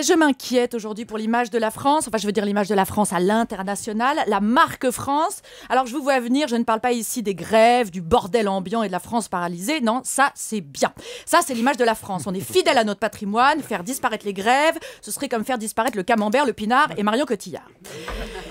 Je m'inquiète aujourd'hui pour l'image de la France, enfin je veux dire l'image de la France à l'international, la marque France. Alors je vous vois venir, je ne parle pas ici des grèves, du bordel ambiant et de la France paralysée, non, ça c'est bien. Ça c'est l'image de la France, on est fidèle à notre patrimoine, faire disparaître les grèves, ce serait comme faire disparaître le camembert, le pinard et Marion Cotillard.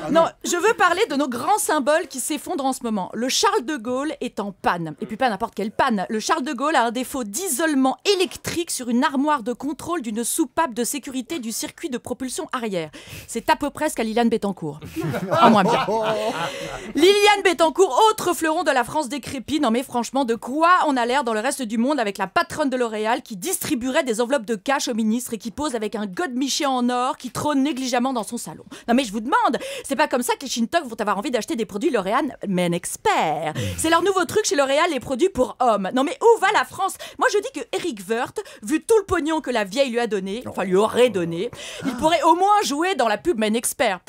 Non, je veux parler de nos grands symboles qui s'effondrent en ce moment. Le Charles de Gaulle est en panne, et puis pas n'importe quelle panne. Le Charles de Gaulle a un défaut d'isolement électrique sur une armoire de contrôle d'une soupape de sécurité du circuit de propulsion arrière. C'est à peu près ce qu'a Liliane Bettencourt. En moins bien. Liliane Bettencourt, autre fleuron de la France décrépite. Non mais franchement, de quoi on a l'air dans le reste du monde avec la patronne de L'Oréal qui distribuerait des enveloppes de cash au ministre et qui pose avec un godemiché en or qui trône négligemment dans son salon. Non mais je vous demande, c'est pas comme ça que les Shintok vont avoir envie d'acheter des produits L'Oréal Men Expert. C'est leur nouveau truc chez L'Oréal, les produits pour hommes. Non mais où va la France? Moi je dis que Eric Woerth, vu tout le pognon que la vieille lui a donné, enfin lui aurait donné, il pourrait au moins jouer dans la pub Men Expert.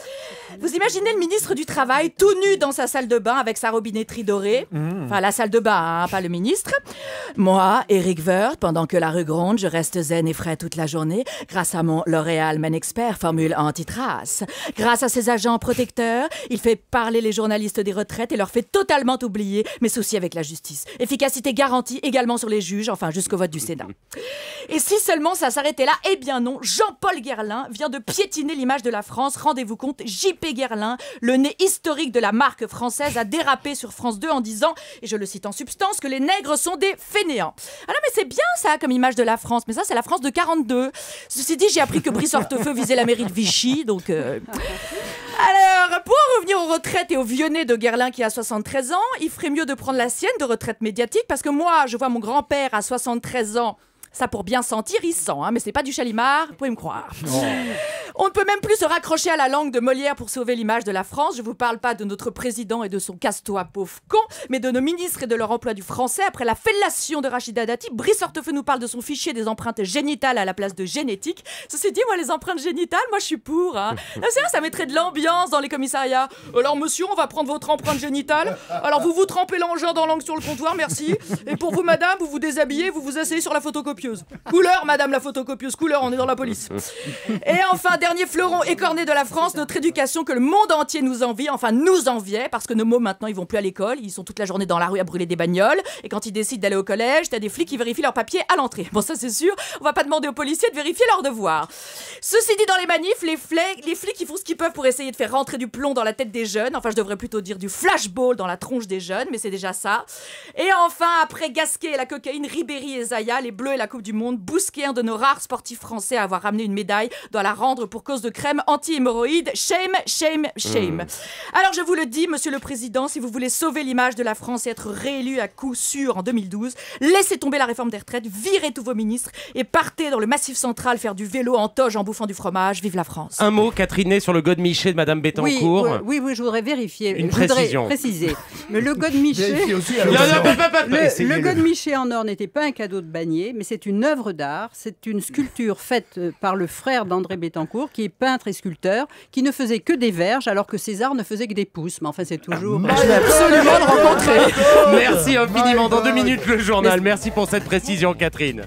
Vous imaginez le ministre du Travail tout nu dans sa salle de bain avec sa robinetterie dorée, enfin la salle de bain, hein, pas le ministre. Moi, Eric Woerth, pendant que la rue gronde, je reste zen et frais toute la journée grâce à mon L'Oréal Men Expert formule anti-trace. Grâce à ses agents protecteurs, il fait parler les journalistes des retraites et leur fait totalement oublier mes soucis avec la justice. Efficacité garantie également sur les juges, enfin jusqu'au vote du Sénat. Et si seulement ça s'arrêtait là, eh bien non, Jean-Paul Guerlain vient de piétiner l'image de la France. Rendez-vous compte, J.P. Guerlain, le nez historique de la marque française, a dérapé sur France 2 en disant, et je le cite en substance, que les nègres sont des fainéants. Ah non mais c'est bien ça comme image de la France, mais ça c'est la France de 42. Ceci dit, j'ai appris que Brice Hortefeux visait la mairie de Vichy, donc... Alors, pour en revenir aux retraites et au vieux nez de Guerlain qui a 73 ans, il ferait mieux de prendre la sienne de retraite médiatique, parce que moi, je vois mon grand-père à 73 ans. Ça, pour bien sentir, il sent, hein, mais c'est pas du Chalimard, vous pouvez me croire. Oh. On ne peut même plus se raccrocher à la langue de Molière pour sauver l'image de la France. Je vous parle pas de notre président et de son casse-toi pauvre con, mais de nos ministres et de leur emploi du français. Après la fellation de Rachida Dati, Brice Hortefeux nous parle de son fichier des empreintes génitales à la place de génétique. Ceci dit, moi, les empreintes génitales, moi, je suis pour. Hein. Ça mettrait de l'ambiance dans les commissariats. Alors, monsieur, on va prendre votre empreinte génitale. Alors, vous vous trempez l'engin dans l'angle sur le comptoir, merci. Et pour vous, madame, vous vous déshabillez, vous vous asseyez sur la photocopie. Couleur, madame la photocopieuse, couleur, on est dans la police. Et enfin, dernier fleuron écorné de la France, notre éducation que le monde entier nous envie, enfin nous enviait, parce que nos mômes maintenant ils vont plus à l'école, ils sont toute la journée dans la rue à brûler des bagnoles, et quand ils décident d'aller au collège, t'as des flics qui vérifient leurs papiers à l'entrée. Bon ça c'est sûr, on va pas demander aux policiers de vérifier leurs devoirs. Ceci dit, dans les manifs, les flics ils font ce qu'ils peuvent pour essayer de faire rentrer du plomb dans la tête des jeunes, enfin je devrais plutôt dire du flashball dans la tronche des jeunes, mais c'est déjà ça. Et enfin, après Gasquet et la cocaïne, Ribéry et Zaya, les Bleus et la Coupe du Monde, Bousquet, un de nos rares sportifs français à avoir ramené une médaille, doit la rendre pour cause de crème anti-hémorroïde. Shame, shame, shame. Alors je vous le dis, monsieur le président, si vous voulez sauver l'image de la France et être réélu à coup sûr en 2012, laissez tomber la réforme des retraites, virez tous vos ministres et partez dans le Massif central faire du vélo en toge en bouffant du fromage. Vive la France. Un mot, Catherine, sur le godemiché de Madame Bettencourt. Oui, je voudrais vérifier. Une précision. Préciser. Mais le godemiché... Le godemiché en or n'était pas un cadeau de Bagné, mais c'est une œuvre d'art. C'est une sculpture faite par le frère d'André Bettencourt, qui est peintre et sculpteur, qui ne faisait que des verges, alors que César ne faisait que des pouces. Mais enfin, c'est toujours... Je vais absolument le rencontrer. Merci infiniment. Dans 2 minutes, le journal. Merci pour cette précision, Catherine.